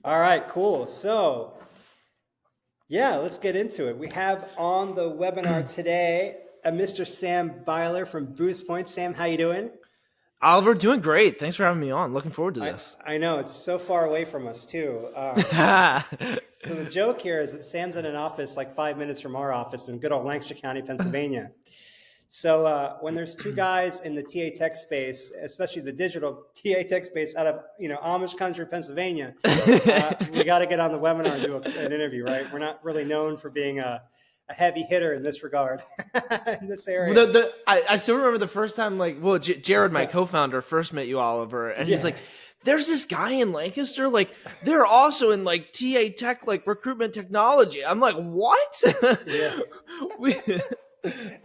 All right, cool. So, yeah, let's get into it. We have on the webinar today a Mr. Sam Byler from Boostpoint. Sam, how you doing? Oliver, doing great. Thanks for having me on. Looking forward to I this. I know it's so far away from us too. So the joke here is that Sam's in an office like 5 minutes from our office in good old Lancaster County, Pennsylvania. So when there's two guys in the TA tech space, especially the digital TA tech space out of Amish country, Pennsylvania, we got to get on the webinar and do an interview, right? We're not really known for being a heavy hitter in this regard in this area. I still remember the first time, Jared, my Yeah, co-founder, first met you, Oliver, and he's yeah, like, "There's this guy in Lancaster, like they're also in like TA Tech, like recruitment technology." I'm like, "What?" yeah. we,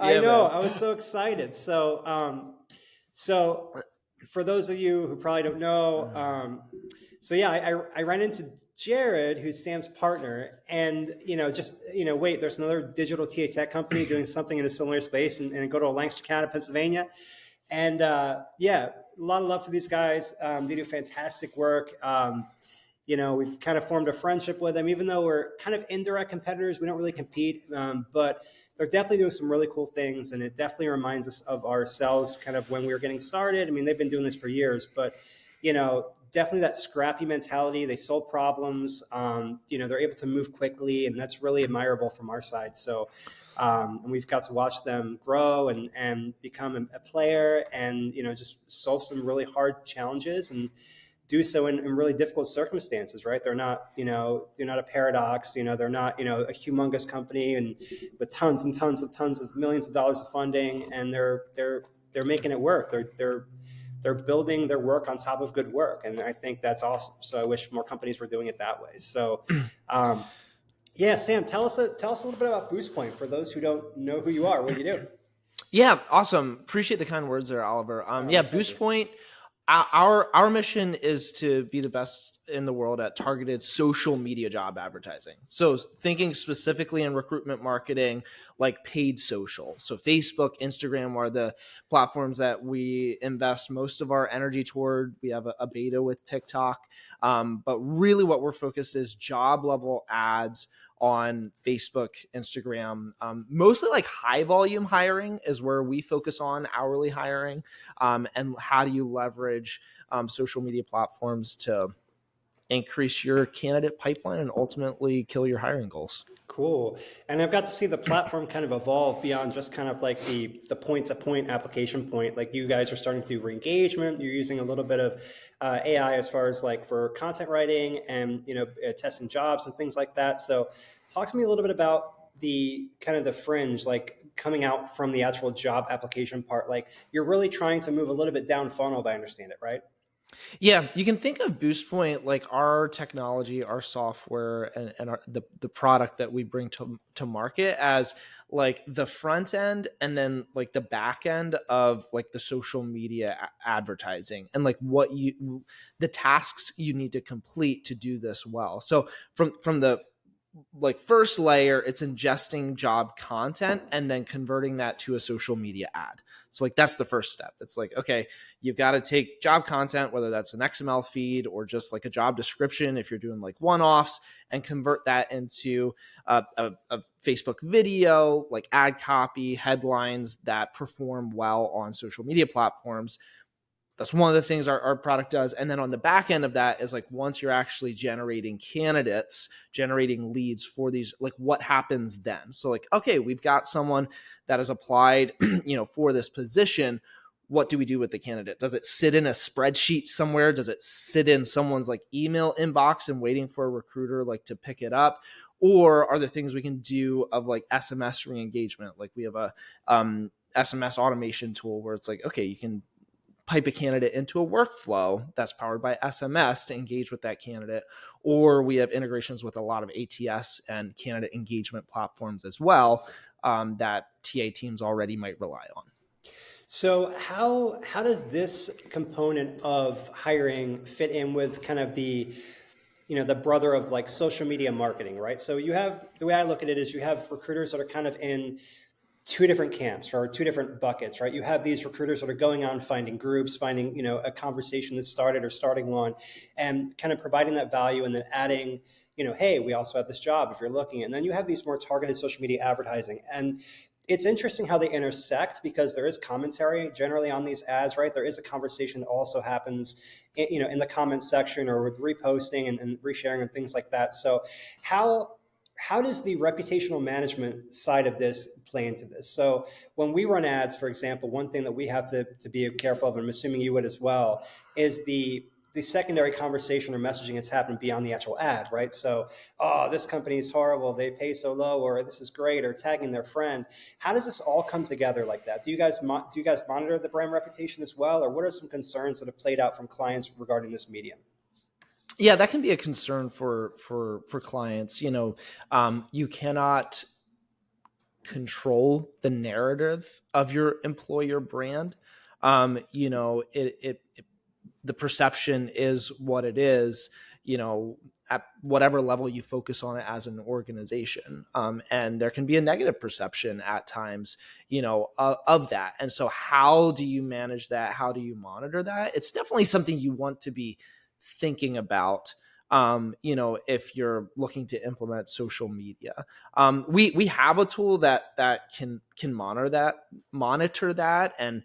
I yeah, know. man. I was so excited. So for those of you who probably don't know, so yeah, I ran into Jared, who's Sam's partner, and wait, there's another digital TA tech company doing something in a similar space, and go to Lancaster County, Pennsylvania, and yeah, a lot of love for these guys. They do fantastic work. We've kind of formed a friendship with them, even though we're kind of indirect competitors. We don't really compete, but they're definitely doing some really cool things, and it definitely reminds us of ourselves, kind of when we were getting started. I mean, they've been doing this for years, but definitely that scrappy mentality. They solve problems. They're able to move quickly, and that's really admirable from our side. So, and we've got to watch them grow and become a player, and just solve some really hard challenges and do so in really difficult circumstances, right? They're not a paradox. They're not, a humongous company and with tons and tons of millions of dollars of funding, and they're making it work. They're building their work on top of good work, and I think that's awesome. So I wish more companies were doing it that way. So, yeah, Sam, tell us a little bit about Boostpoint for those who don't know who you are. What do you do? Yeah, awesome. Appreciate the kind words there, Oliver. Oh, Yeah, my pleasure. Boostpoint. Our mission is to be the best in the world at targeted social media job advertising. So thinking specifically in recruitment marketing, like paid social. So Facebook, Instagram are the platforms that we invest most of our energy toward. We have a beta with TikTok, but really what we're focused is job level ads on Facebook, Instagram. Mostly like high volume hiring is where we focus on hourly hiring. And how do you leverage social media platforms to increase your candidate pipeline and ultimately kill your hiring goals? Cool. And I've got to see the platform kind of evolve beyond just kind of like the point to point application point. Like you guys are starting to do re-engagement. You're using a little bit of AI as far as like for content writing and, testing jobs and things like that. So talk to me a little bit about the kind of the fringe, like coming out from the actual job application part. Like you're really trying to move a little bit down funnel, if I understand it, right? Yeah, you can think of Boostpoint like our technology, our software, and the product that we bring to market as like the front end and then like the back end of like the social media advertising and like the tasks you need to complete to do this well. So from the like first layer, it's ingesting job content and then converting that to a social media ad. So like that's the first step. It's like, okay, you've got to take job content, whether that's an XML feed or just like a job description, if you're doing like one-offs, and convert that into a Facebook video, like ad copy, headlines that perform well on social media platforms. That's one of the things our product does. And then on the back end of that is like once you're actually generating candidates, generating leads for these, like what happens then? So like, okay, we've got someone that has applied, for this position. What do we do with the candidate? Does it sit in a spreadsheet somewhere? Does it sit in someone's like email inbox and waiting for a recruiter like to pick it up? Or are there things we can do of like SMS re-engagement? Like we have a SMS automation tool where it's like, okay, you can pipe a candidate into a workflow that's powered by SMS to engage with that candidate. Or we have integrations with a lot of ATS and candidate engagement platforms as well that TA teams already might rely on. So how does this component of hiring fit in with kind of the brother of like social media marketing, right? So you have, the way I look at it is you have recruiters that are kind of in two different camps or two different buckets, right? You have these recruiters that are going out and finding groups, finding, a conversation that started or starting one, and kind of providing that value and then adding, hey, we also have this job if you're looking. And then you have these more targeted social media advertising. And it's interesting how they intersect because there is commentary generally on these ads, right? There is a conversation that also happens, in the comment section or with reposting and resharing and things like that. So how does the reputational management side of this play into this? So when we run ads, for example, one thing that we have to be careful of, and I'm assuming you would as well, is the secondary conversation or messaging that's happening beyond the actual ad, right? So, oh, this company is horrible, they pay so low, or this is great, or tagging their friend. How does this all come together like that? Do you guys monitor the brand reputation as well, or what are some concerns that have played out from clients regarding this medium? Yeah, that can be a concern for clients. You cannot control the narrative of your employer brand. The perception is what it is, at whatever level you focus on it as an organization. And there can be a negative perception at times, of that. And so how do you manage that? How do you monitor that? It's definitely something you want to be thinking about, if you're looking to implement social media. We have a tool that can monitor that, and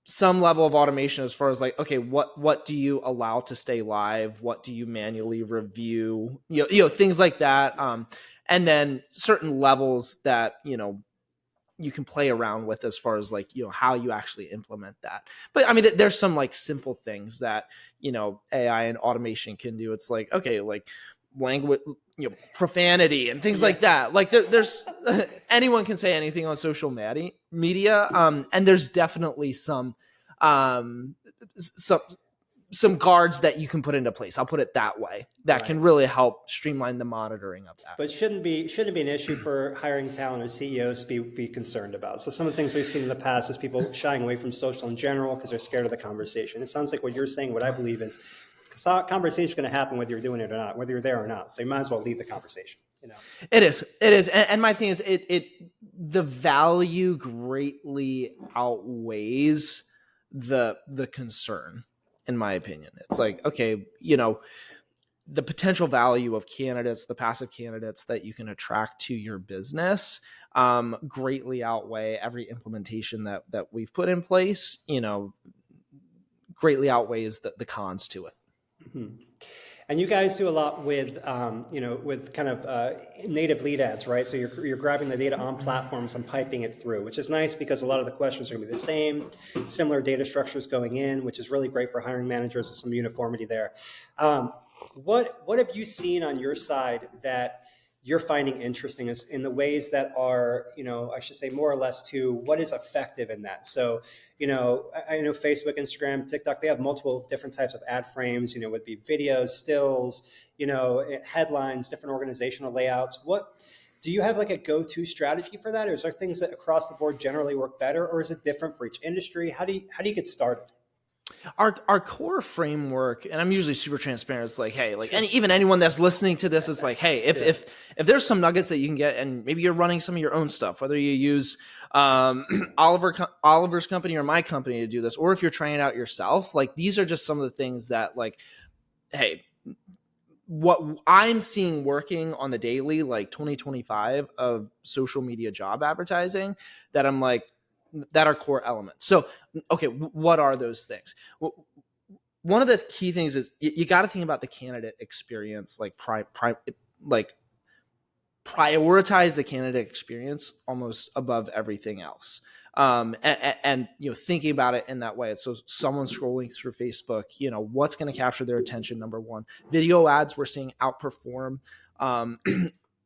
some level of automation as far as like, okay, what do you allow to stay live? What do you manually review? Things like that. And then certain levels that, you can play around with as far as like, how you actually implement that. But I mean, there's some like simple things that, AI and automation can do. It's like, okay, like language, profanity and things like that. Like there's anyone can say anything on social media. And there's definitely some guards that you can put into place. I'll put it that way. That can really help streamline the monitoring of that. But shouldn't be an issue for hiring talent or CEOs to be concerned about. So some of the things we've seen in the past is people shying away from social in general because they're scared of the conversation. It sounds like what you're saying, what I believe is conversation is going to happen whether you're doing it or not, whether you're there or not. So you might as well lead the conversation. It is. And my thing is the value greatly outweighs the concern. In my opinion, it's like, okay, the potential value of candidates, the passive candidates that you can attract to your business, greatly outweigh every implementation that we've put in place, greatly outweighs the cons to it. Mm-hmm. And you guys do a lot with, with kind of native lead ads, right? So you're grabbing the data on platforms and piping it through, which is nice because a lot of the questions are going to be the same, similar data structures going in, which is really great for hiring managers. There's some uniformity there. What have you seen on your side that you're finding interesting is in the ways that are, I should say more or less to what is effective in that. So, I know Facebook, Instagram, TikTok, they have multiple different types of ad frames, would be videos, stills, headlines, different organizational layouts. What do you have like a go-to strategy for that? Or is there things that across the board generally work better, or is it different for each industry? How do you get started? Our core framework, and I'm usually super transparent. It's like, hey, like even anyone that's listening to this, it's like, hey, if there's some nuggets that you can get, and maybe you're running some of your own stuff, whether you use Oliver's company or my company to do this, or if you're trying it out yourself, like these are just some of the things that, like, hey, what I'm seeing working on the daily, like 2025 of social media job advertising, that I'm like, that are core elements. So, okay, what are those things? Well, one of the key things is you got to think about the candidate experience, like prioritize the candidate experience almost above everything else. And thinking about it in that way. So someone scrolling through Facebook, what's going to capture their attention? Number one, video ads we're seeing outperform.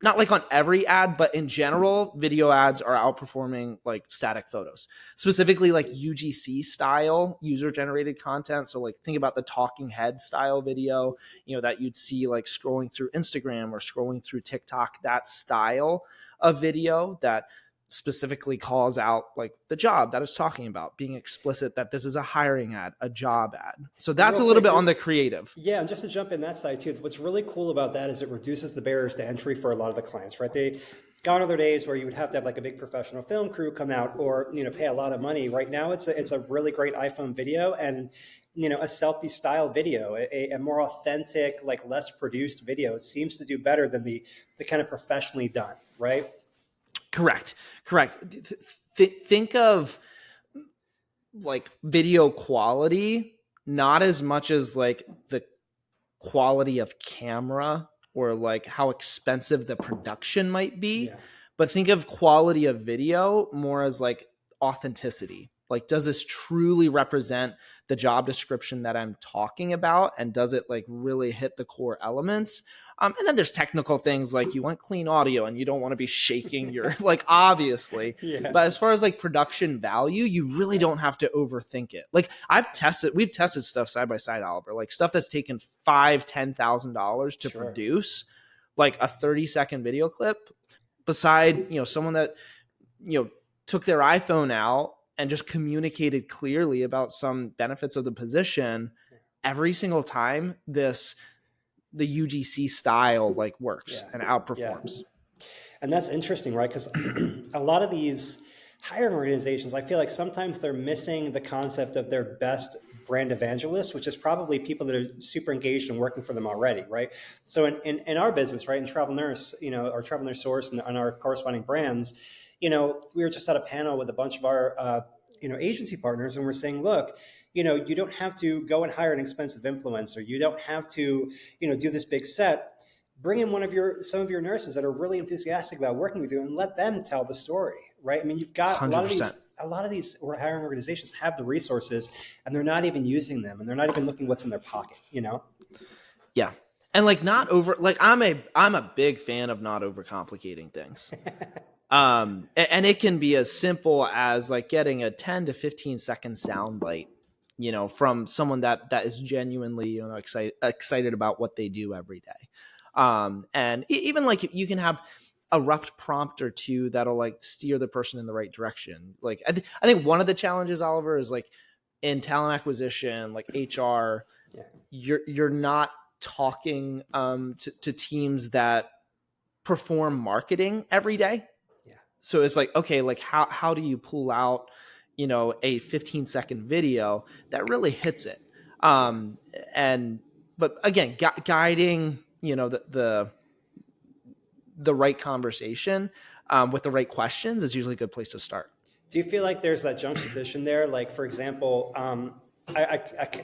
Not like on every ad, but in general, video ads are outperforming like static photos, specifically like UGC style, user generated content. So like think about the talking head style video, that you'd see like scrolling through Instagram or scrolling through TikTok, that style of video that specifically calls out like the job that it's talking about, being explicit that this is a hiring ad, a job ad. So that's a little bit on the creative. Yeah, and just to jump in that side too, what's really cool about that is it reduces the barriers to entry for a lot of the clients, right? Gone are the days where you would have to have like a big professional film crew come out, or pay a lot of money. Right now, it's a really great iPhone video, and a selfie style video, a more authentic, like less produced video. It seems to do better than the kind of professionally done, right? Correct. Think of like video quality, not as much as like the quality of camera or like how expensive the production might be, Yeah. but think of quality of video more as like authenticity. Like, does this truly represent the job description that I'm talking about? And does it like really hit the core elements? And then there's technical things like you want clean audio and you don't want to be shaking your like obviously. Yeah. But as far as like production value, you really don't have to overthink it. Like we've tested stuff side by side, Oliver, like stuff that's taken $5,000-$10,000 to Sure. produce, like a 30-second video clip. Beside, someone that took their iPhone out and just communicated clearly about some benefits of the position, every single time the UGC style like works and outperforms. Yeah. And that's interesting, right? Because a lot of these hiring organizations, I feel like sometimes they're missing the concept of their best brand evangelists, which is probably people that are super engaged and working for them already, right? So in our business, right, in Travel Nurse, our Travel Nurse Source and our corresponding brands, we were just at a panel with a bunch of our agency partners, and we're saying, look, you don't have to go and hire an expensive influencer. You don't have to, do this big set. Bring in some of your nurses that are really enthusiastic about working with you, and let them tell the story, right? I mean, you've got 100%. a lot of these hiring organizations have the resources, and they're not even using them, and they're not even looking what's in their pocket, Yeah. And like not over, like I'm a big fan of not overcomplicating things. And it can be as simple as like getting a 10 to 15 second soundbite, from someone that is genuinely, excited about what they do every day. And even like you can have a rough prompt or two that'll like steer the person in the right direction. Like I think one of the challenges, Oliver, is like in talent acquisition, like HR, you're not talking to teams that perform marketing every day. So it's like, okay, like how do you pull out, a 15-second video that really hits it? But again, guiding, the right conversation with the right questions is usually a good place to start. Do you feel like there's that juxtaposition there? Like, for example, I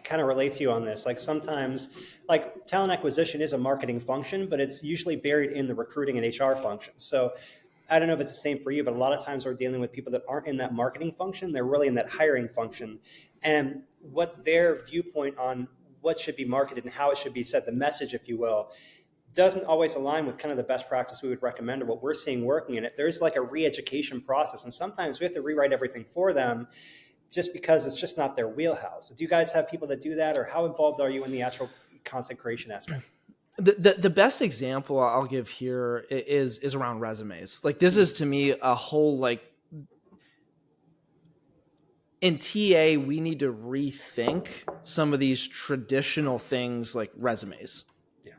kind of relate to you on this. Like sometimes, like talent acquisition is a marketing function, but it's usually buried in the recruiting and HR function. So I don't know if it's the same for you, but a lot of times we're dealing with people that aren't in that marketing function. They're really in that hiring function. And what their viewpoint on what should be marketed and how it should be said, the message, if you will, doesn't always align with kind of the best practice we would recommend or what we're seeing working in it. There's like a re-education process. And sometimes we have to rewrite everything for them just because it's just not their wheelhouse. Do you guys have people that do that, or how involved are you in the actual content creation aspect? The best example I'll give here is around resumes. Like this is to me a whole like in TA we need to rethink some of these traditional things like resumes.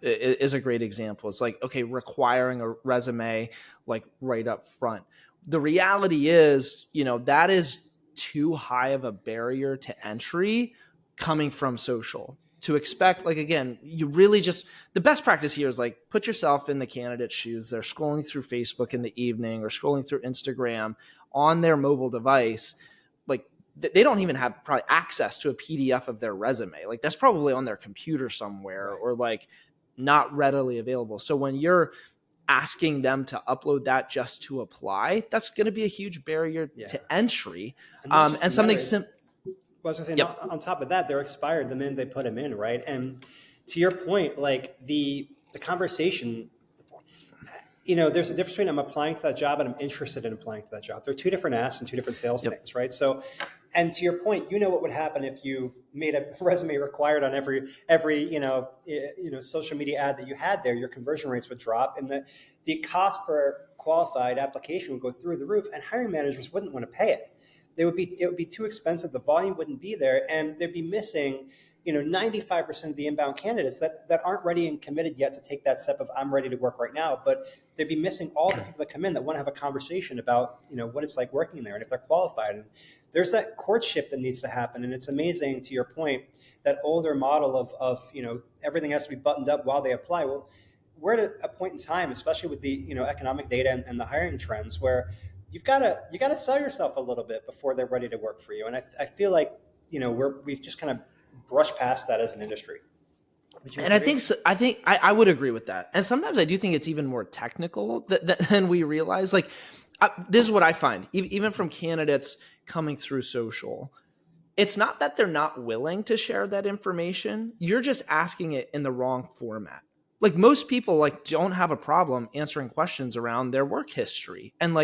Is a great example. It's like, okay, requiring a resume like right up front. The reality is, that is too high of a barrier to entry coming from social. To expect, like, again, you really just, the best practice here is like, put yourself in the candidate's shoes. They're scrolling through Facebook in the evening or scrolling through Instagram on their mobile device. Like, they don't even have probably access to a PDF of their resume. Like, that's probably on their computer somewhere, right, or like not readily available. So when you're asking them to upload that just to apply, that's going to be a huge barrier to entry. And something simple. Well, I was going to say, on top of that, they're expired the minute they put them in, right? And to your point, like the conversation, there's a difference between I'm applying to that job and I'm interested in applying to that job. They're two different asks and two different sales things, right? So, and to your point, what would happen if you made a resume required on every social media ad that you had there. Your conversion rates would drop, and the cost per qualified application would go through the roof, and hiring managers wouldn't want to pay it. It would be too expensive. The volume wouldn't be there, and they'd be missing 95% of the inbound candidates that aren't ready and committed yet to take that step of I'm ready to work right now, but they'd be missing all the people that come in that want to have a conversation about, what it's like working there and if they're qualified. And there's that courtship that needs to happen. And it's amazing, to your point, that older model of everything has to be buttoned up while they apply. Well, we're at a point in time, especially with the economic data and the hiring trends, where you got to sell yourself a little bit before they're ready to work for you. And I feel like we just kind of brush past that as an industry. And agree? I would agree with that. And sometimes I do think it's even more technical than we realize. Like this is what I find, even from candidates coming through social. It's not that they're not willing to share that information. You're just asking it in the wrong format. Like most people don't have a problem answering questions around their work history and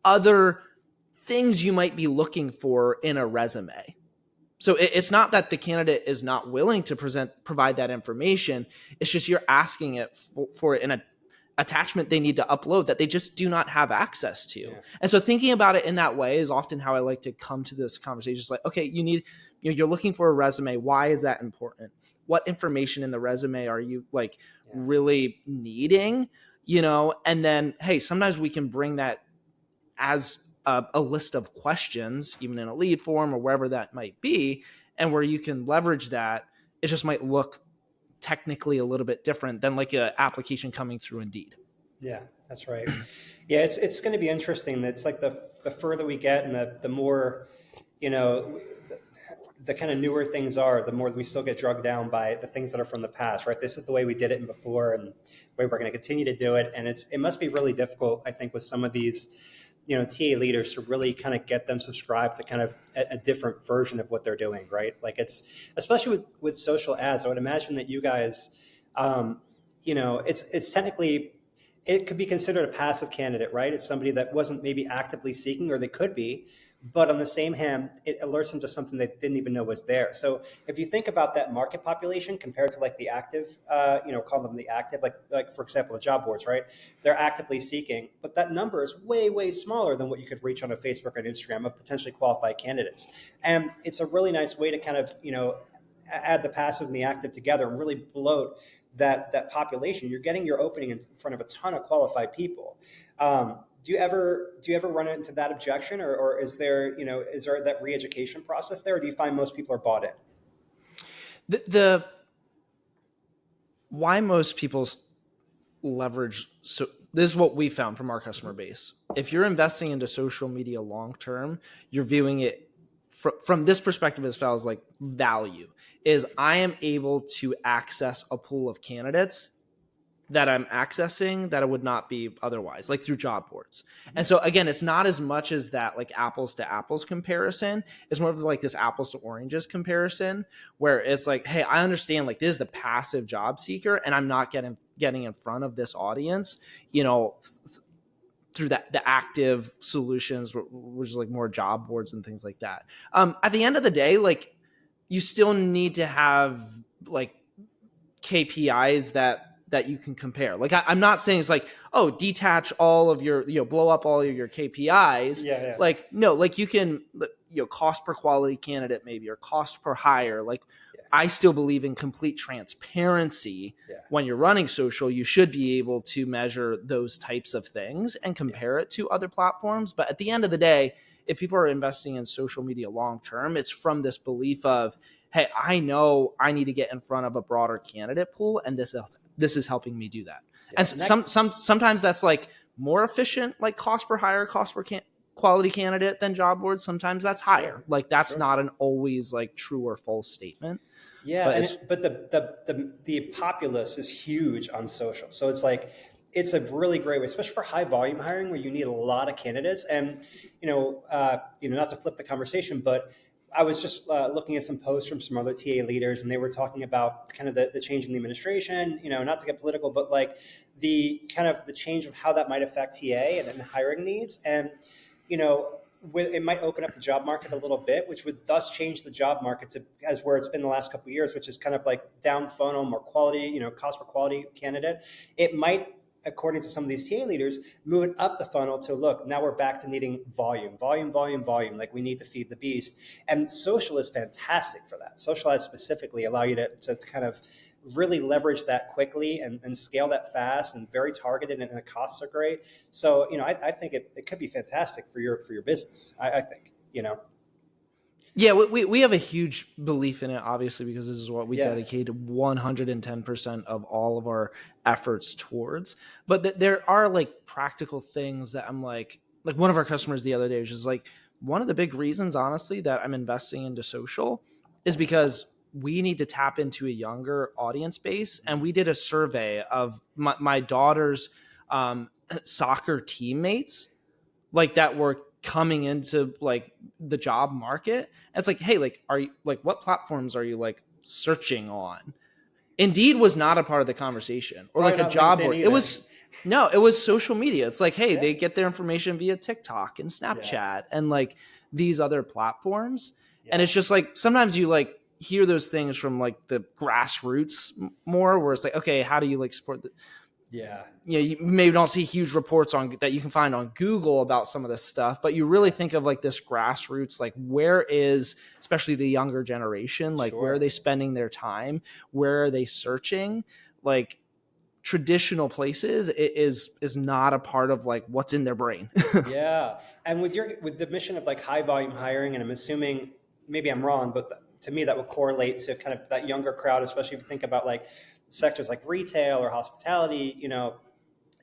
other things you might be looking for in a resume. So it's not that the candidate is not willing to provide that information. It's just you're asking it for an attachment they need to upload that they just do not have access to. Yeah. And so thinking about it in that way is often how I like to come to this conversation. It's like, okay, you're looking for a resume. Why is that important? What information in the resume are you really needing? And then, hey, sometimes we can bring that as a list of questions, even in a lead form or wherever that might be, and where you can leverage that. It just might look technically a little bit different than an application coming through Indeed. Yeah, that's right. Yeah, it's going to be interesting. It's like the further we get and the more, the kind of newer things are, the more we still get drugged down by the things that are from the past, right? This is the way we did it before and the way we're going to continue to do it. And it must be really difficult, I think, with some of these TA leaders to really kind of get them subscribed to kind of a different version of what they're doing, right? It's especially with social ads. I would imagine that you guys, it's technically, it could be considered a passive candidate, right? It's somebody that wasn't maybe actively seeking, or they could be, but on the same hand, it alerts them to something they didn't even know was there. So if you think about that market population compared to the active, call them the active, like for example, the job boards, right? They're actively seeking, but that number is way, way smaller than what you could reach on a Facebook and Instagram of potentially qualified candidates. And it's a really nice way to kind of, add the passive and the active together and really bloat that population. You're getting your opening in front of a ton of qualified people. Do you ever run into that objection, or is there that re-education process there, or do you find most people are bought in? The why most people leverage, so this is what we found from our customer base. If you're investing into social media long term, you're viewing it from this perspective as far as value is I am able to access a pool of candidates that I'm accessing that it would not be otherwise, through job boards. Mm-hmm. And so again, it's not as much as that apples to apples comparison. It's more of this apples to oranges comparison, where it's hey, I understand this is the passive job seeker, and I'm not getting in front of this audience, through the active solutions, which is more job boards and things like that. At the end of the day, you still need to have KPIs that you can compare. I'm not saying it's detach all of your, blow up all of your KPIs. Yeah. No, you can, cost per quality candidate maybe, or cost per hire. I still believe in complete transparency. Yeah. When you're running social, you should be able to measure those types of things and compare it to other platforms. But at the end of the day, if people are investing in social media long-term, it's from this belief of, hey, I know I need to get in front of a broader candidate pool, and this is helping me do that. Yeah, and sometimes that's more efficient, cost per hire, cost per quality candidate than job boards. Sometimes that's higher. That's not an always true or false statement. Yeah, but the populace is huge on social. So it's a really great way, especially for high volume hiring where you need a lot of candidates. And not to flip the conversation, but I was just looking at some posts from some other TA leaders, and they were talking about kind of the change in the administration. Not to get political, but the kind of the change of how that might affect TA and hiring needs. And it might open up the job market a little bit, which would thus change the job market to as where it's been the last couple of years, which is kind of down funnel, more quality, cost per quality candidate. It might according to some of these TA leaders, moving up the funnel to look, now we're back to needing volume. Like we need to feed the beast. And social is fantastic for that. Social ads specifically allow you to kind of really leverage that quickly and scale that fast and very targeted, and the costs are great. So, I think it could be fantastic for your business. I think, Yeah, we have a huge belief in it, obviously, because this is what we Yeah. dedicate 110% of all of our efforts towards. But there are like practical things that I'm like one of our customers the other day was just like, one of the big reasons, honestly, that I'm investing into social is because we need to tap into a younger audience base. And we did a survey of my daughter's soccer teammates, like that were coming into like the job market. And it's like, hey, like, are you like, what platforms are you like searching on? Indeed was not a part of the conversation, or Probably like a not job LinkedIn board. either. It was social media. It's like, hey, Yeah. they get their information via TikTok and Snapchat and like these other platforms. Yeah. And it's just like, sometimes you like hear those things from like the grassroots more, where it's like, okay, how do you like support the, Yeah. you maybe don't see huge reports on that you can find on Google about some of this stuff, but you really think of like this grassroots, like where is, especially the younger generation, like Sure. where are they spending their time? Where are they searching? Like traditional places is not a part of like what's in their brain. Yeah. And with the mission of like high volume hiring, and I'm assuming, maybe I'm wrong, but to me that would correlate to kind of that younger crowd, especially if you think about like sectors like retail or hospitality,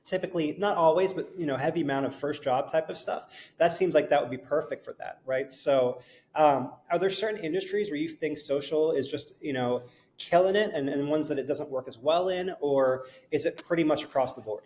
typically, not always, but heavy amount of first job type of stuff. That seems like that would be perfect for that, right? So are there certain industries where you think social is just killing it, and ones that it doesn't work as well in, or is it pretty much across the board?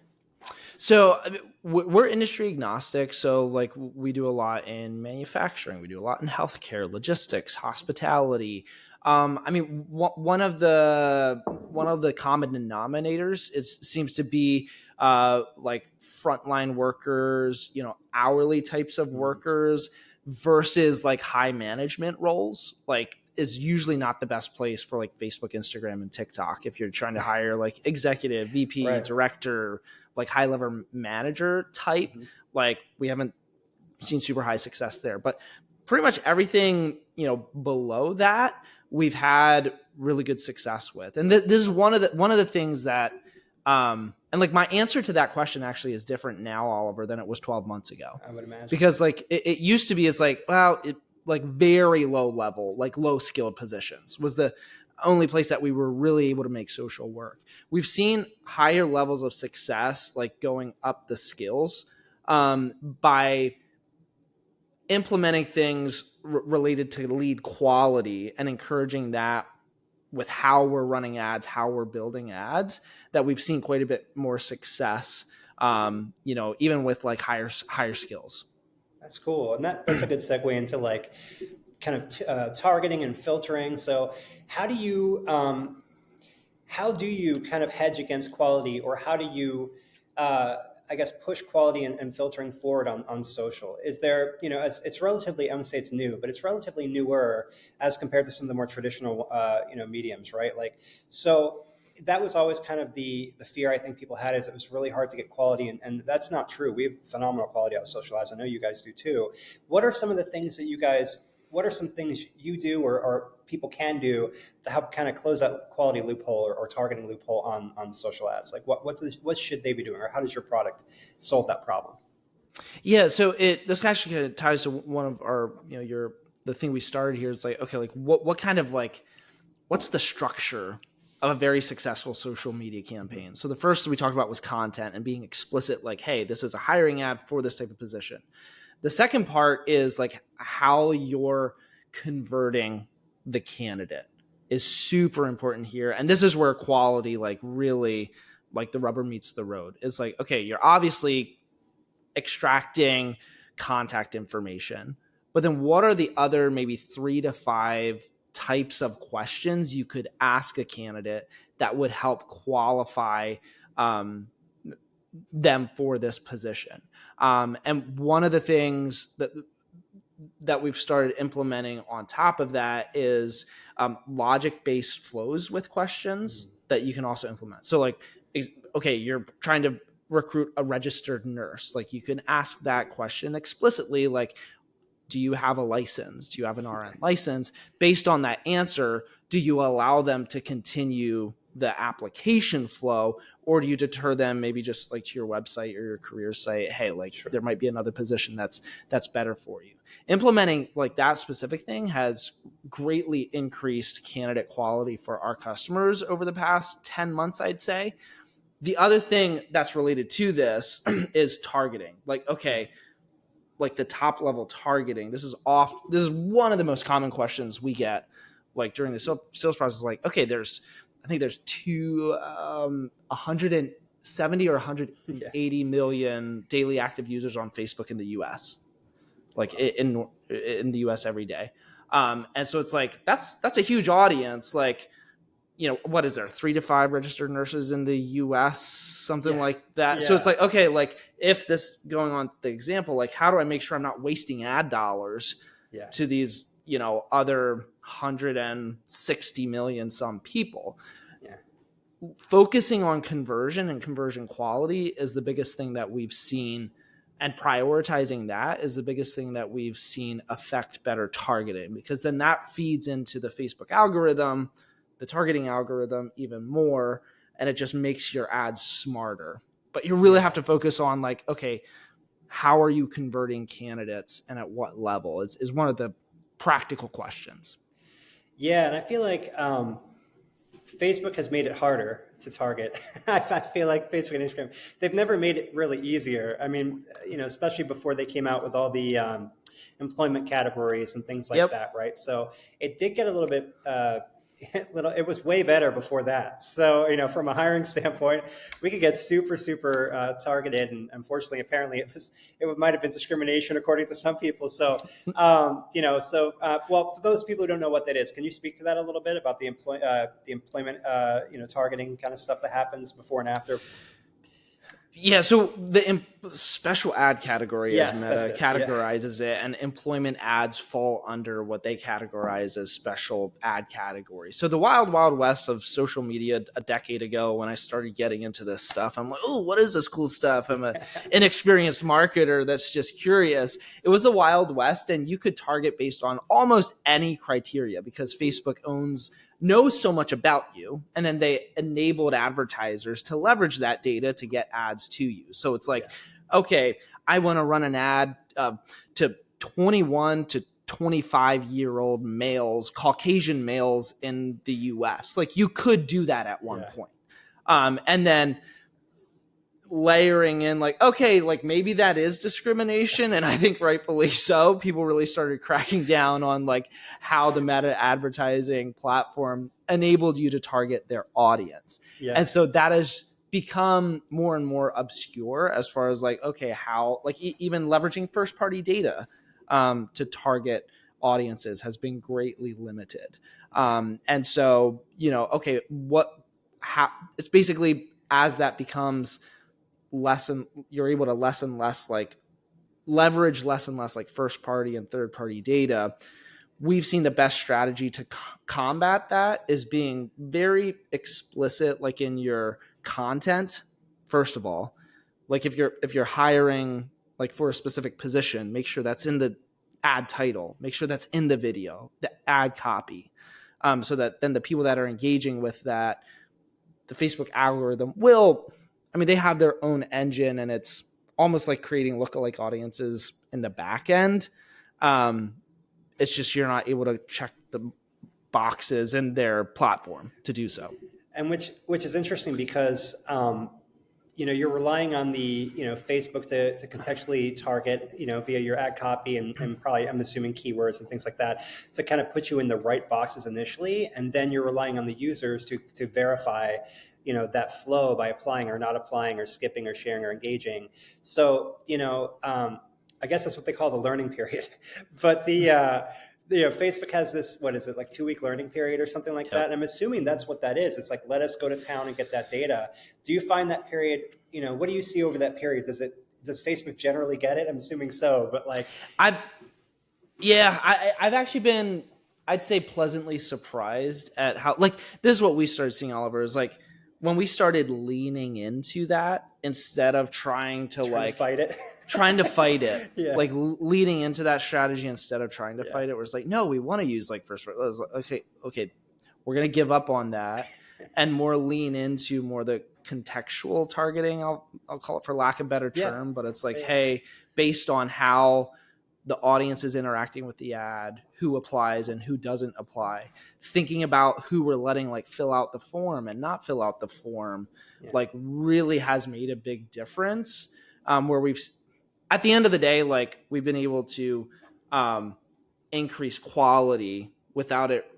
So I mean, we're industry agnostic. So like we do a lot in manufacturing, we do a lot in healthcare, logistics, hospitality. I mean, one of the common denominators seems to be like frontline workers, hourly types of workers versus like high management roles. Like is usually not the best place for like Facebook, Instagram, and TikTok if you're trying to hire like executive, VP, Right. director, like high level manager type. Like we haven't seen super high success there, but pretty much everything below that we've had really good success with. And this is one of the things that and like my answer to that question actually is different now, Oliver, than it was 12 months ago. I would imagine. Because like it used to be, it's like, well, it like very low level, like low skilled positions was the only place that we were really able to make social work. We've seen higher levels of success, like going up the skills by implementing things related to lead quality and encouraging that with how we're running ads, how we're building ads, that we've seen quite a bit more success, even with like higher skills. That's cool. And that's a good segue into like kind of targeting and filtering. So how do you kind of hedge against quality, or how do you, I guess, push quality and filtering forward on social? Is there, it's relatively, I wouldn't say it's new, but it's relatively newer as compared to some of the more traditional, mediums, right? Like, so that was always kind of the fear I think people had, is it was really hard to get quality, and that's not true. We have phenomenal quality out of social ads. I know you guys do too. What are some of the things that what are some things you do or people can do to help kind of close that quality loophole or targeting loophole on social ads? Like what should they be doing, or how does your product solve that problem? Yeah, so this actually kind of ties to one of our, the thing we started here is like, okay, like what kind of like, what's the structure of a very successful social media campaign? So the first we talked about was content and being explicit, like, hey, this is a hiring ad for this type of position. The second part is like how you're converting the candidate is super important here. And this is where quality, like really, like the rubber meets the road. It's like, okay, you're obviously extracting contact information, but then what are the other maybe 3 to 5 types of questions you could ask a candidate that would help qualify them for this position? And one of the things that we've started implementing on top of that is logic-based flows with questions that you can also implement. So like, okay, you're trying to recruit a registered nurse. Like you can ask that question explicitly, like, do you have a license? Do you have an RN license? Based on that answer, do you allow them to continue the application flow, or do you deter them maybe just like to your website or your career site? Hey, like Sure. there might be another position that's better for you. Implementing like that specific thing has greatly increased candidate quality for our customers over the past 10 months, I'd say. The other thing that's related to this is targeting. Like, okay, like the top level targeting. This is one of the most common questions we get like during the sales process. Like, okay, I think there's 170 or 180 million daily active users on Facebook in the US, like in the US every day. And so it's like, that's a huge audience. Like, you know, what is there, 3 to 5 registered nurses in the US, something like that. Yeah. So it's like, okay, like if this going on the example, like how do I make sure I'm not wasting ad dollars to these, you know, other 160 million some people? Focusing on conversion and conversion quality is the biggest thing that we've seen, and prioritizing that is the biggest thing that we've seen affect better targeting, because then that feeds into the Facebook algorithm, the targeting algorithm even more, and it just makes your ads smarter. But you really have to focus on like, okay, how are you converting candidates and at what level is one of the practical questions. Yeah, and I feel like Facebook has made it harder to target. I feel like Facebook and Instagram, they've never made it really easier. I mean, you know, especially before they came out with all the employment categories and things like that, right? So it did get a little bit, it was way better before that. So, you know, from a hiring standpoint, we could get super targeted. And unfortunately, apparently it might have been discrimination according to some people. So, you know, well, for those people who don't know what that is, can you speak to that a little bit about the employment, you know, targeting kind of stuff that happens before and after? Yeah, so the special ad category, as Meta categorizes it, and employment ads fall under what they categorize as special ad category. So the wild west of social media a decade ago, when I started getting into this stuff, I'm like, oh, what is this cool stuff? I'm an inexperienced marketer that's just curious. It was the wild west, and you could target based on almost any criteria because Facebook knows so much about you, and then they enabled advertisers to leverage that data to get ads to you. So it's like, okay, I want to run an ad to 21 to 25-year-old males, Caucasian males in the US. Like you could do that at one point. And then layering in like, okay, like maybe that is discrimination. And I think rightfully so. People really started cracking down on like how the Meta advertising platform enabled you to target their audience. And so that has become more and more obscure as far as like, okay, how like even leveraging first party data to target audiences has been greatly limited. And so, you know, okay, it's basically as that becomes you're able to less and less like leverage less and less like first party and third party data. We've seen the best strategy to combat that is being very explicit, like in your content. First of all, like if you're hiring like for a specific position, make sure that's in the ad title, make sure that's in the video, the ad copy, so that then the people that are engaging with that, the Facebook algorithm they have their own engine, and it's almost like creating lookalike audiences in the back end. It's just you're not able to check the boxes in their platform to do so. And which is interesting because you know, you're relying on the, you know, Facebook to contextually target, you know, via your ad copy and probably, I'm assuming, keywords and things like that to kind of put you in the right boxes initially. And then you're relying on the users to verify, you know, that flow by applying or not applying or skipping or sharing or engaging. So, you know, I guess that's what they call the learning period. But you know, Facebook has this, what is it, like 2-week learning period or something like that. And I'm assuming that's what that is. It's like, let us go to town and get that data. Do you find that period, you know, what do you see over that period? Does Facebook generally get it? I'm assuming so, but like. I've actually been, I'd say, pleasantly surprised at how, like, this is what we started seeing, Oliver, is like, when we started leaning into that instead of trying to fight it. trying to fight it, Yeah. like leading into that strategy instead of trying to Yeah. fight it, where it's like, no, we want to use like first. It was like, okay, we're gonna give up on that and more lean into more the contextual targeting. I'll call it, for lack of a better term, Yeah. but it's like, Yeah. hey, based on how the audience is interacting with the ad, who applies and who doesn't apply, thinking about who we're letting like fill out the form and not fill out the form, Yeah. like really has made a big difference. Where we've, at the end of the day, like we've been able to increase quality without it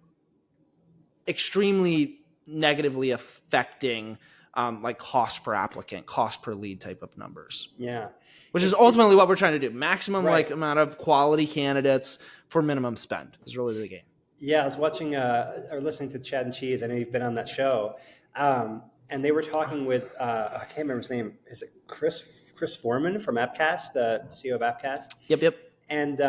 extremely negatively affecting like cost per applicant, cost per lead type of numbers. Yeah. Which is ultimately what we're trying to do. Maximum Right. like amount of quality candidates for minimum spend is really the game. Yeah, I was watching or listening to Chad and Cheese. I know you've been on that show. And they were talking with, I can't remember his name. Is it Chris Foreman from Appcast, the CEO of Appcast? Yep. And,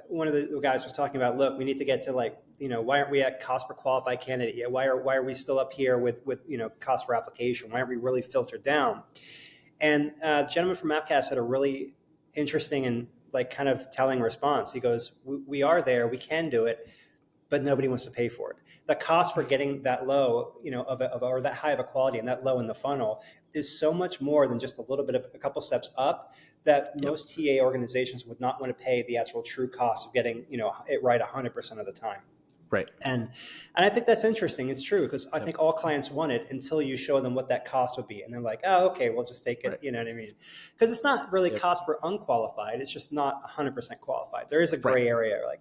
one of the guys was talking about, look, we need to get to like, why aren't we at cost per qualified candidate yet? Why are we still up here with cost per application? Why aren't we really filtered down? And a gentleman from Appcast had a really interesting and like kind of telling response. He goes, we are there, we can do it, but nobody wants to pay for it. The cost for getting that low, or that high of a quality and that low in the funnel is so much more than just a little bit of a couple steps up that most TA organizations would not want to pay the actual true cost of getting, it right 100% of the time. Right. And I think that's interesting. It's true, because I think all clients want it until you show them what that cost would be. And they're like, oh, okay, we'll just take it. Right. You know what I mean? Because it's not really cost per unqualified. It's just not 100% qualified. There is a gray area. Like,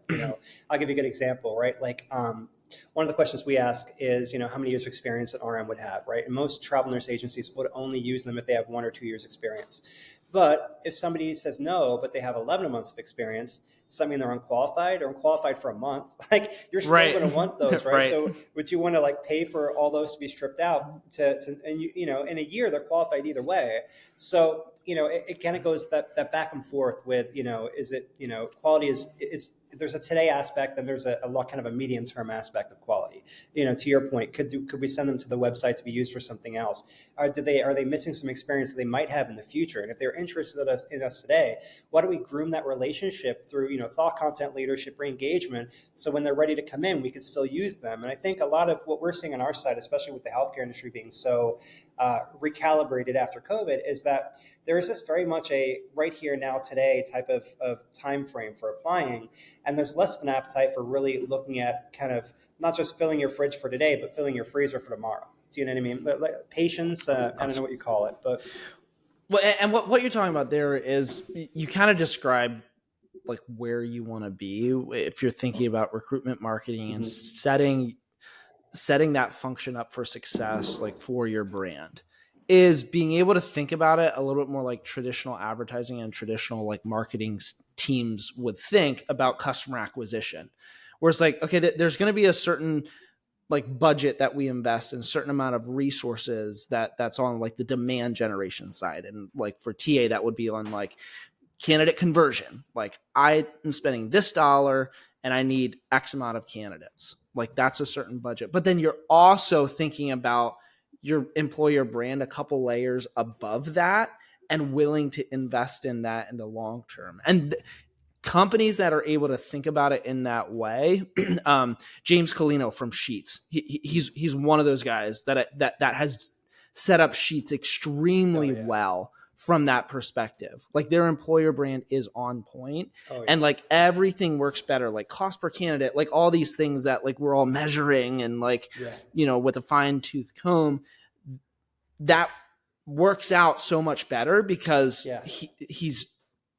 I'll give you a good example, right? Like one of the questions we ask is, how many years of experience an RM would have, right? And most travel nurse agencies would only use them if they have 1 or 2 years experience. But if somebody says no, but they have 11 months of experience, does that mean they're unqualified or unqualified for a month? Like, you're still going to want those, right? So would you want to like pay for all those to be stripped out and in a year they're qualified either way. So, it kind of goes that back and forth with, is it, quality there's a today aspect and there's a kind of a medium term aspect of quality. To your point, could we send them to the website to be used for something else? Are they missing some experience that they might have in the future? And if they're interested in us today, why don't we groom that relationship through, thought content leadership, re-engagement, so when they're ready to come in, we could still use them. And I think a lot of what we're seeing on our side, especially with the healthcare industry being so recalibrated after COVID, is that there is just very much a right here now today type of time frame for applying. And there's less of an appetite for really looking at kind of not just filling your fridge for today, but filling your freezer for tomorrow. Do you know what I mean? Like patience, I don't know what you call it, but. Well, and what you're talking about there is you kind of describe like where you want to be if you're thinking about recruitment marketing and setting that function up for success, like for your brand, is being able to think about it a little bit more like traditional advertising and traditional like marketing teams would think about customer acquisition, where it's like, okay, there's going to be a certain like budget that we invest in, a certain amount of resources that's on like the demand generation side. And like for TA, that would be on like candidate conversion. Like I am spending this dollar and I need X amount of candidates. Like that's a certain budget. But then you're also thinking about your employer brand a couple layers above that and willing to invest in that in the long term. And companies that are able to think about it in that way, James Colino from Sheets, he's one of those guys that has set up Sheets extremely well from that perspective. Like their employer brand is on point, and like everything works better, like cost per candidate, like all these things that like we're all measuring and like, with a fine tooth comb, that works out so much better because he's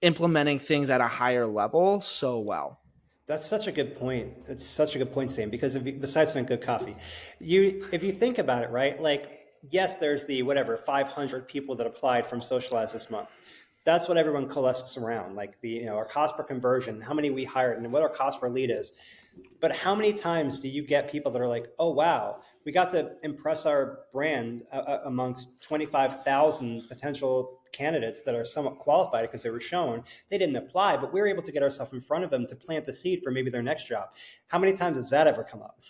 implementing things at a higher level so well. That's such a good point. It's such a good point, Sam, because besides having good coffee, if you think about it, right? Like, yes, there's the 500 people that applied from Socialize this month. That's what everyone coalesces around, like our cost per conversion, how many we hired, and what our cost per lead is. But how many times do you get people that are like, oh, wow, we got to impress our brand amongst 25,000 potential candidates that are somewhat qualified because they were shown. They didn't apply, but we were able to get ourselves in front of them to plant the seed for maybe their next job. How many times does that ever come up?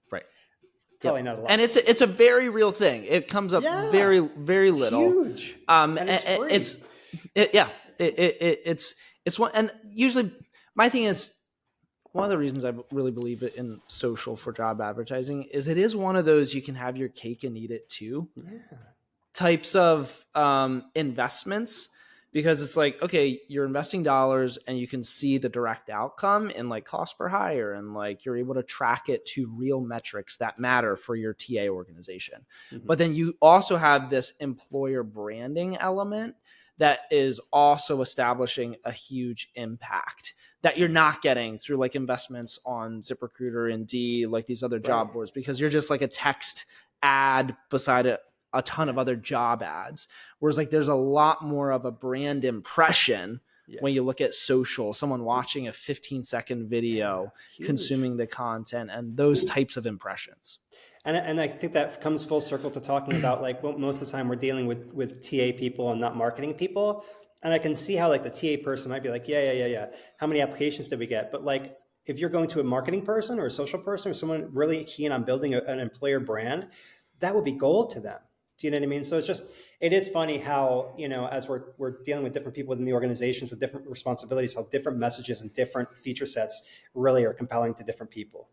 Right. Probably not a lot. And it's a very real thing. It comes up Yeah, very, very it's little. huge, and it's free. It's one, and usually my thing is, one of the reasons I really believe it in social for job advertising is it is one of those you can have your cake and eat it too types of investments, because it's like, okay, you're investing dollars and you can see the direct outcome in like cost per hire, and like you're able to track it to real metrics that matter for your TA organization. But then you also have this employer branding element that is also establishing a huge impact that you're not getting through like investments on ZipRecruiter, Indeed, like these other job boards, because you're just like a text ad beside a ton of other job ads. Whereas like there's a lot more of a brand impression when you look at social, someone watching a 15-second video, consuming the content, and those types of impressions. And I think that comes full circle to talking about like, well, most of the time we're dealing with TA people and not marketing people. And I can see how like the TA person might be like, yeah. How many applications did we get? But like, if you're going to a marketing person or a social person or someone really keen on building an employer brand, that would be gold to them. Do you know what I mean? So it is funny how, as we're dealing with different people within the organizations with different responsibilities, how different messages and different feature sets really are compelling to different people,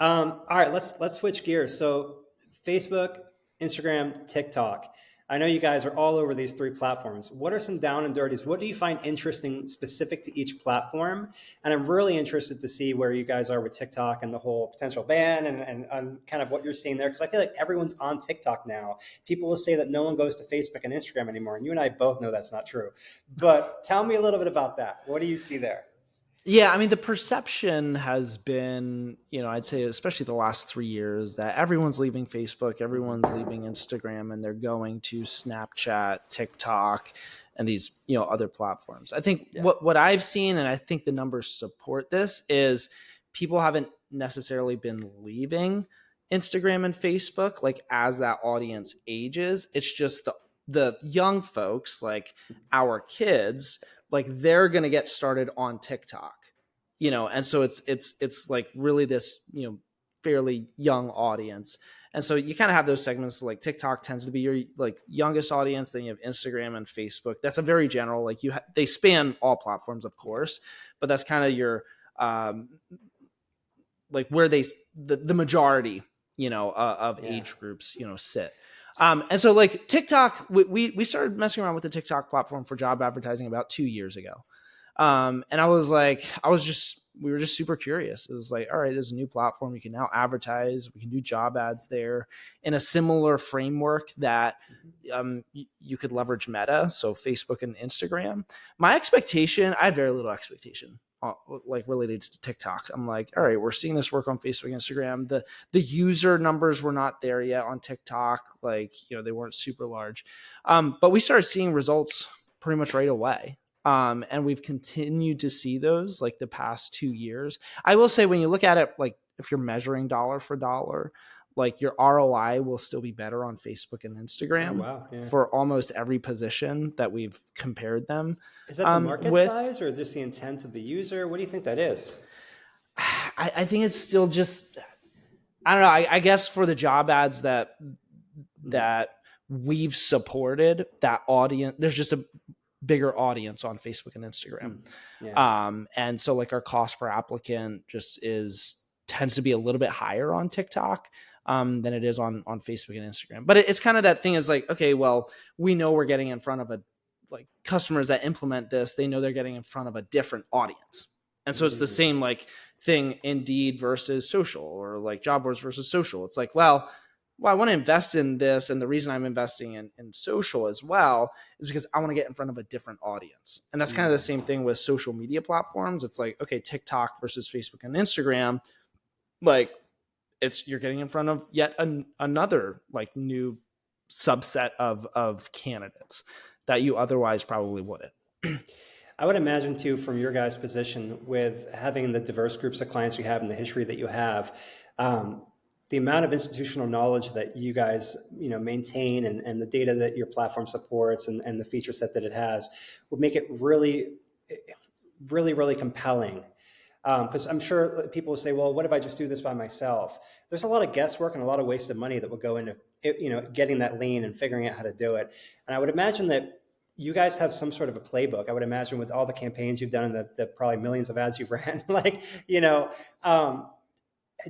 All right, let's switch gears. So Facebook, Instagram, TikTok. I know you guys are all over these three platforms. What are some down and dirties? What do you find interesting specific to each platform? And I'm really interested to see where you guys are with TikTok and the whole potential ban and kind of what you're seeing there. Because I feel like everyone's on TikTok now. People will say that no one goes to Facebook and Instagram anymore. And you and I both know that's not true. But tell me a little bit about that. What do you see there? Yeah, I mean, the perception has been, I'd say especially the last 3 years, that everyone's leaving Facebook, everyone's leaving Instagram, and they're going to Snapchat, TikTok, and these, other platforms. I think what I've seen, and I think the numbers support this, is people haven't necessarily been leaving Instagram and Facebook like as that audience ages. It's just the young folks, like our kids, like they're going to get started on TikTok, and so it's like really this, fairly young audience. And so you kind of have those segments, like TikTok tends to be your like youngest audience. Then you have Instagram and Facebook. That's a very general, like they span all platforms, of course, but that's kind of your, like where the majority, of age groups, sit. And so like TikTok, we started messing around with the TikTok platform for job advertising about 2 years ago. And we were just super curious. It was like, all right, there's a new platform. We can now advertise. We can do job ads there in a similar framework that you could leverage Meta, so Facebook and Instagram. I had very little expectation like related to TikTok. I'm like, all right, we're seeing this work on Facebook, Instagram. The user numbers were not there yet on TikTok. Like, they weren't super large. But we started seeing results pretty much right away. And we've continued to see those like the past 2 years. I will say, when you look at it, like if you're measuring dollar for dollar, like your ROI will still be better on Facebook and Instagram for almost every position that we've compared them. Is that the market size or just the intent of the user? What do you think that is? I think it's still just, I don't know. I guess for the job ads that we've supported, that audience, there's just a bigger audience on Facebook and Instagram. And so like our cost per applicant just tends to be a little bit higher on TikTok than it is on Facebook and Instagram. But it's kind of that thing is like, okay, well, we know we're getting in front of like customers that implement this. They know they're getting in front of a different audience. And so it's the same like thing, Indeed versus social, or like job boards versus social. It's like, well, I want to invest in this. And the reason I'm investing in social as well is because I want to get in front of a different audience. And that's kind of the same thing with social media platforms. It's like, okay, TikTok versus Facebook and Instagram, like you're getting in front of yet another like new subset of candidates that you otherwise probably wouldn't. I would imagine too, from your guys' position with having the diverse groups of clients you have and the history that you have, the amount of institutional knowledge that you guys, maintain and the data that your platform supports and the feature set that it has would make it really, really, really compelling Because I'm sure people will say, well, what if I just do this by myself? There's a lot of guesswork and a lot of wasted money that will go into getting that lean and figuring out how to do it. And I would imagine that you guys have some sort of a playbook. I would imagine with all the campaigns you've done and the probably millions of ads you've ran,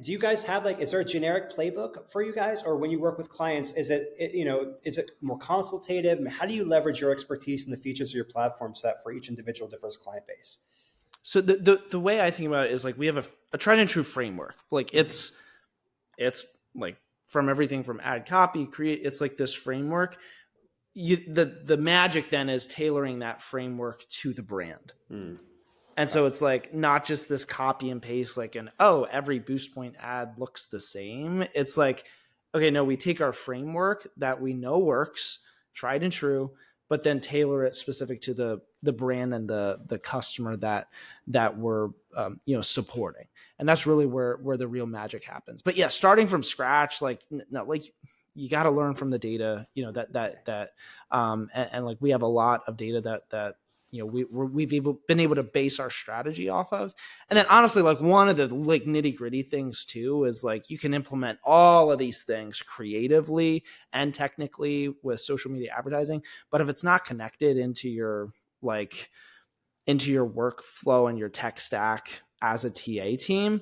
do you guys have is there a generic playbook for you guys, or when you work with clients, is it more consultative? How do you leverage your expertise and the features of your platform set for each individual diverse client base? So the way I think about it is we have a tried and true framework. It's like from everything from ad copy, it's this framework. The magic then is tailoring that framework to the brand. And so it's not just this copy and paste, every Boostpoint ad looks the same. It's okay, no, we take our framework that we know works, tried and true, but then tailor it specific to the brand and the customer that we're supporting. And that's really where the real magic happens. But yeah, starting from scratch, you got to learn from the data, and we have a lot of data that we've been able to base our strategy off of. And then honestly, one of the nitty gritty things too is you can implement all of these things creatively and technically with social media advertising, but if it's not connected into your workflow and your tech stack as a TA team,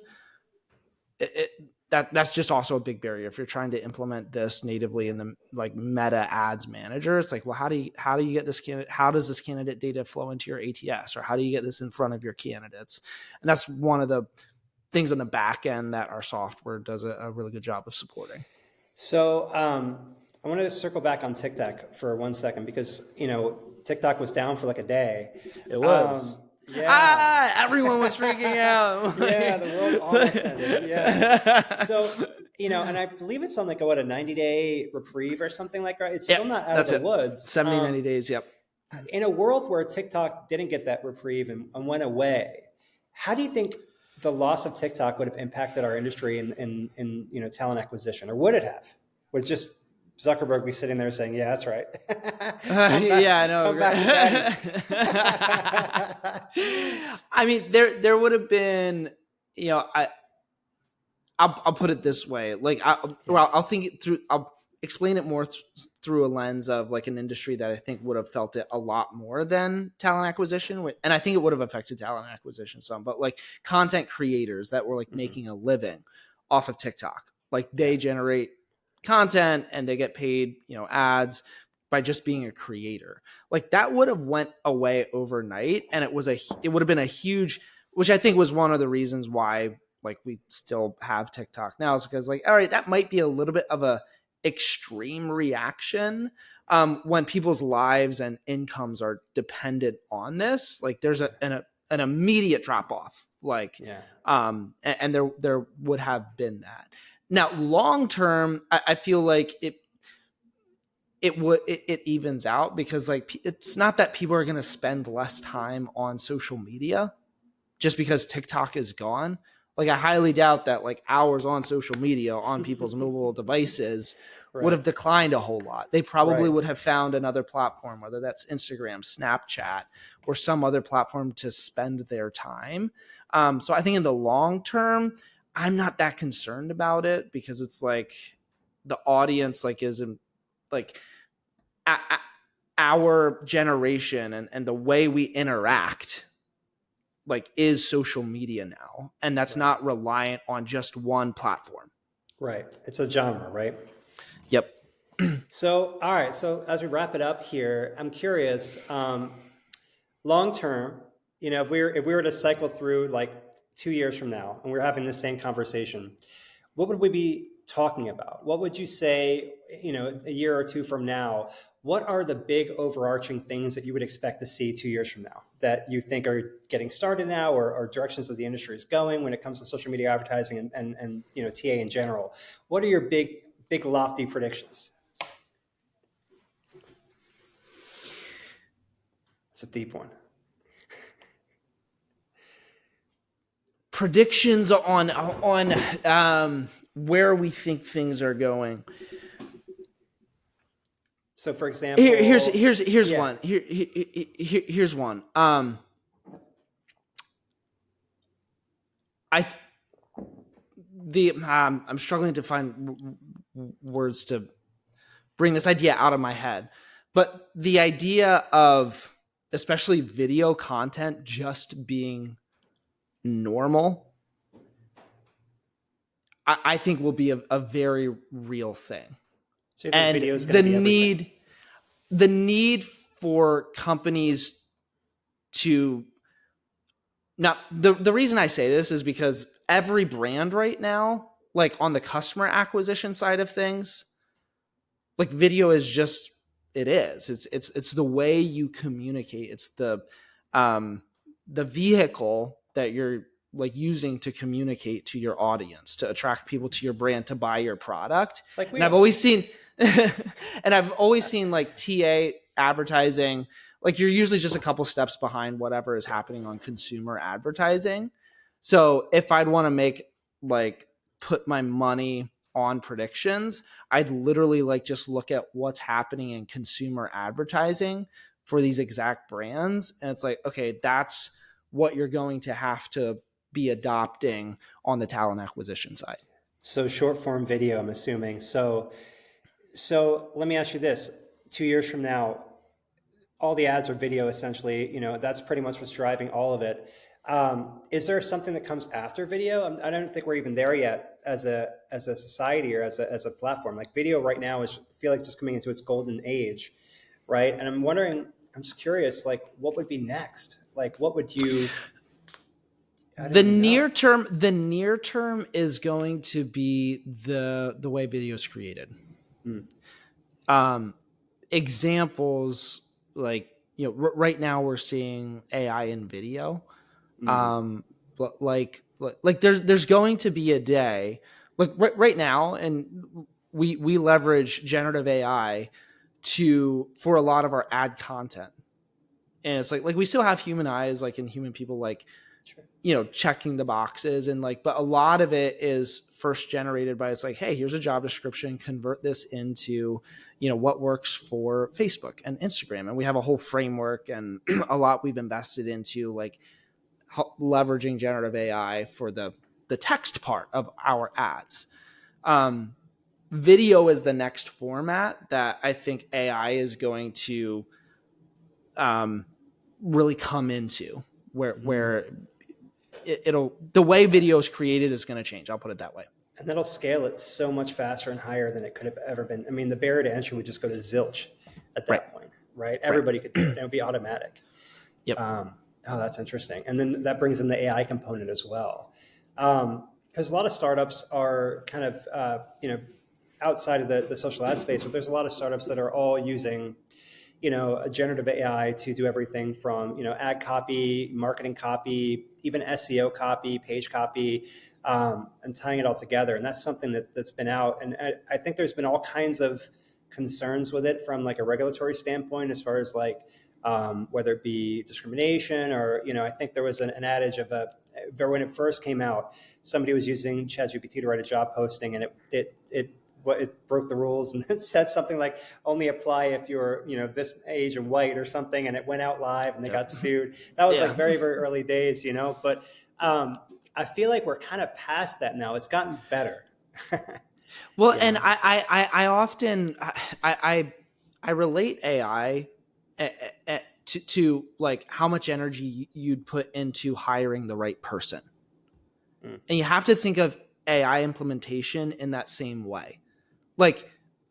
that's just also a big barrier. If you're trying to implement this natively in the Meta Ads Manager, it's well, how do you get this candidate? How does this candidate data flow into your ATS, or how do you get this in front of your candidates? And that's one of the things on the back end that our software does a really good job of supporting. So I want to circle back on TikTok for 1 second, because TikTok was down for a day. It was. Everyone was freaking out. Yeah, the world almost ended. Yeah. So, and I believe it's on a 90-day reprieve or something like that. It's still not out of the woods. 70, 90 days. Yep. In a world where TikTok didn't get that reprieve and went away, how do you think the loss of TikTok would have impacted our industry in talent acquisition, or would it have? Would just Zuckerberg be sitting there saying, "Yeah, that's right." Yeah, I know. I mean, there would have been, I'll put it this way. I'll think it through. I'll explain it more through a lens of an industry that I think would have felt it a lot more than talent acquisition. And I think it would have affected talent acquisition some, but content creators that were making a living off of TikTok, they generate content and they get paid, ads by just being a creator. That would have went away overnight, and it would have been a huge, which I think was one of the reasons why we still have TikTok now, is because all right, that might be a little bit of a extreme reaction when people's lives and incomes are dependent on this. There's an immediate drop off, and there would have been that. Now, long term, I feel it evens out, because it's not that people are going to spend less time on social media just because TikTok is gone. I highly doubt that hours on social media on people's mobile devices would have declined a whole lot. They probably would have found another platform, whether that's Instagram, Snapchat, or some other platform to spend their time. So I think in the long term, I'm not that concerned about it, because it's the audience isn't our generation and the way we interact is social media now, and that's not reliant on just one platform. Right. It's a genre, right? Yep. So, all right. So as we wrap it up here, I'm curious, long term, if we were to cycle through 2 years from now and we're having the same conversation, what would we be talking about? What would you say, a year or two from now? What are the big overarching things that you would expect to see 2 years from now that you think are getting started now, or directions that the industry is going when it comes to social media advertising and TA in general? What are your big lofty predictions? It's a deep one. Predictions on where we think things are going. So, for example, here's one. Here's one. I I'm struggling to find words to bring this idea out of my head, but the idea of especially video content just being normal, I think will be a very real thing. So you think And video is going to be everything? the need for companies to now the reason I say this is because every brand right now, like on the customer acquisition side of things, like video is just it is. It's the way you communicate. It's the vehicle that you're like using to communicate to your audience, to attract people to your brand, to buy your product. Like we And I've are. always seen and I've always seen like TA advertising, like you're usually just a couple steps behind whatever is happening on consumer advertising. So if I'd want to make like put my money on predictions, I'd literally like just look at what's happening in consumer advertising for these exact brands. And it's like, okay, that's what you're going to have to be adopting on the talent acquisition side. So short form video, I'm assuming. So let me ask you this: 2 years from now, all the ads are video essentially. That's pretty much what's driving all of it. Is there something that comes after video? I don't think we're even there yet as a society or as a platform. Like video right now is I feel like just coming into its golden age, right? And I'm wondering, I'm just curious, like what would be next? Like what would you? I don't The even know. near term is going to be the way video is created. Mm, Um, examples like right now we're seeing AI in video. mm, But like there's going to be a day like right now, and we leverage generative AI to for a lot of our ad content, and it's like we still have human eyes, like in human people, like sure. checking the boxes, and like but a lot of it is first generated by it's like, hey, here's a job description, convert this into what works for Facebook and Instagram, and we have a whole framework and a lot we've invested into like leveraging generative AI for the text part of our ads. Um, Video is the next format that I think AI is going to um, really come into, where it'll the way video is created is going to change. I'll put it that way. And that'll scale it so much faster and higher than it could have ever been. I mean, the barrier to entry would just go to zilch at Right. that point, right? Right. Everybody could do it. And it would be automatic. Yep. Oh, that's interesting. And then that brings in the AI component as well. Because a lot of startups are kind of, outside of the social ad space, but there's a lot of startups that are all using, a generative AI to do everything from, ad copy, marketing copy, even SEO copy, page copy, and tying it all together. And that's something that's been out. And I think there's been all kinds of concerns with it from like a regulatory standpoint, as far as like, whether it be discrimination or, I think there was an adage of when it first came out, somebody was using ChatGPT to write a job posting, and it broke the rules, and it said something like only apply if you're this age and white or something, and it went out live and they got sued. That was like very, very early days, but I feel like we're kind of past that now. It's gotten better. Well, and I often I relate AI to like how much energy you'd put into hiring the right person. Mm. And you have to think of AI implementation in that same way. Like,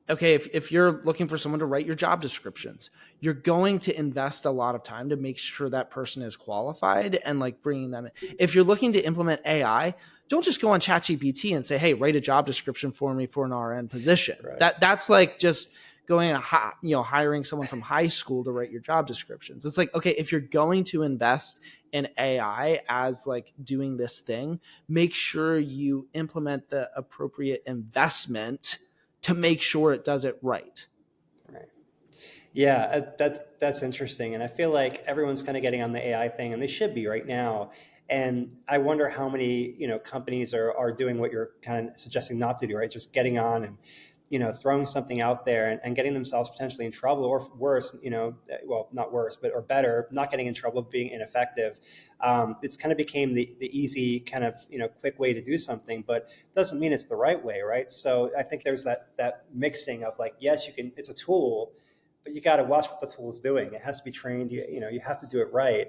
okay, if you're looking for someone to write your job descriptions, you're going to invest a lot of time to make sure that person is qualified and like bringing them in. If you're looking to implement AI, don't just go on ChatGPT and say, hey, write a job description for me for an RN position. Right. That's like just going and hiring someone from high school to write your job descriptions. It's like, okay, if you're going to invest in AI as like doing this thing, make sure you implement the appropriate investment to make sure it does it right. Right. Yeah, that's interesting, and I feel like everyone's kind of getting on the AI thing, and they should be right now. And I wonder how many companies are doing what you're kind of suggesting not to do, right? Just getting on and throwing something out there and getting themselves potentially in trouble, or worse, well, not worse, but or better, not getting in trouble, being ineffective. It's kind of became the easy kind of, quick way to do something, but it doesn't mean it's the right way, right? So I think there's that mixing of like, yes, you can, it's a tool, but you got to watch what the tool is doing. It has to be trained. You have to do it right.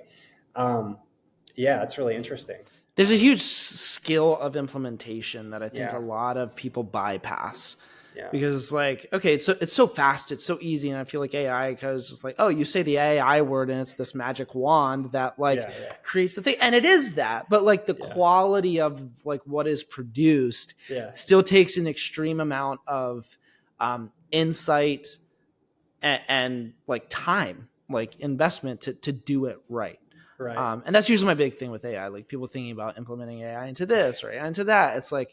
Yeah, it's really interesting. There's a huge skill of implementation that I think Yeah. a lot of people bypass. Yeah. Because like, okay, it's so fast, it's so easy, and I feel like AI, because it's like, oh, you say the AI word and it's this magic wand that like creates the thing, and it is that, but like the quality of like what is produced still takes an extreme amount of insight and like time, like investment to do it right. Right. And that's usually my big thing with AI, like people thinking about implementing AI into this or AI into that. It's like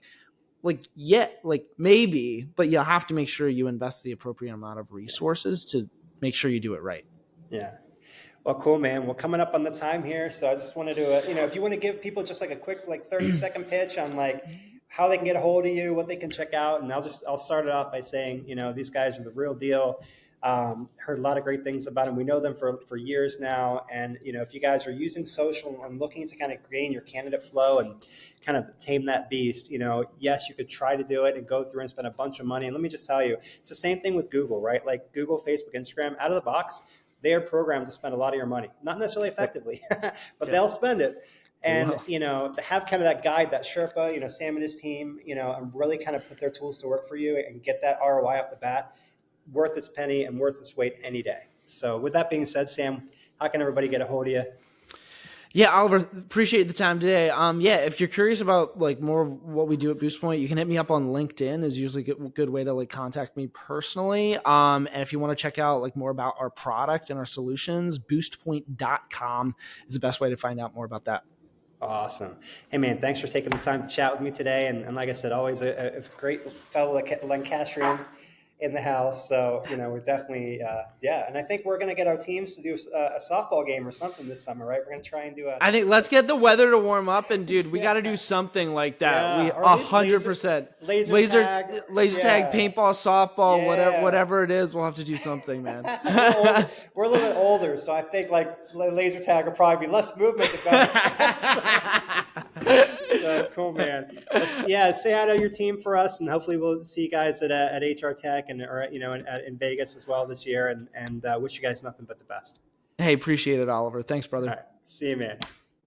yeah, like maybe, but you have to make sure you invest the appropriate amount of resources to make sure you do it right. Yeah. Well, cool, man. We're coming up on the time here, so I just wanted to, if you want to give people just like a quick, like 30-second pitch on like how they can get a hold of you, what they can check out, and I'll start it off by saying, these guys are the real deal. Heard a lot of great things about them. We know them for years now, and if you guys are using social and looking to kind of gain your candidate flow and kind of tame that beast, yes, you could try to do it and go through and spend a bunch of money. And let me just tell you, it's the same thing with Google, right? Like Google, Facebook, Instagram, out of the box, they are programmed to spend a lot of your money, not necessarily effectively, but they'll spend it. And, to have kind of that guide, that Sherpa, Sam and his team, and really kind of put their tools to work for you and get that ROI off the bat, worth its penny and worth its weight any day. So with that being said, Sam, how can everybody get a hold of you? Yeah, Oliver, appreciate the time today. If you're curious about like more of what we do at Boostpoint, you can hit me up on LinkedIn, is usually a good way to like contact me personally. And if you want to check out like more about our product and our solutions, boostpoint.com is the best way to find out more about that. Awesome. Hey man, thanks for taking the time to chat with me today. And like I said, always a great fellow Lancastrian in the house. So, we're definitely, And I think we're going to get our teams to do a softball game or something this summer, right? We're going to try and do I think let's get the weather to warm up, and dude, we got to do something like that. We 100% laser tag, paintball, softball, whatever it is. We'll have to do something, man. We're a little bit older, so I think like laser tag will probably be less movement. So cool, man. Say hi to your team for us, and hopefully we'll see you guys at HR Tech or in Vegas as well this year. And wish you guys nothing but the best. Hey, appreciate it, Oliver. Thanks, brother. All right. See you, man.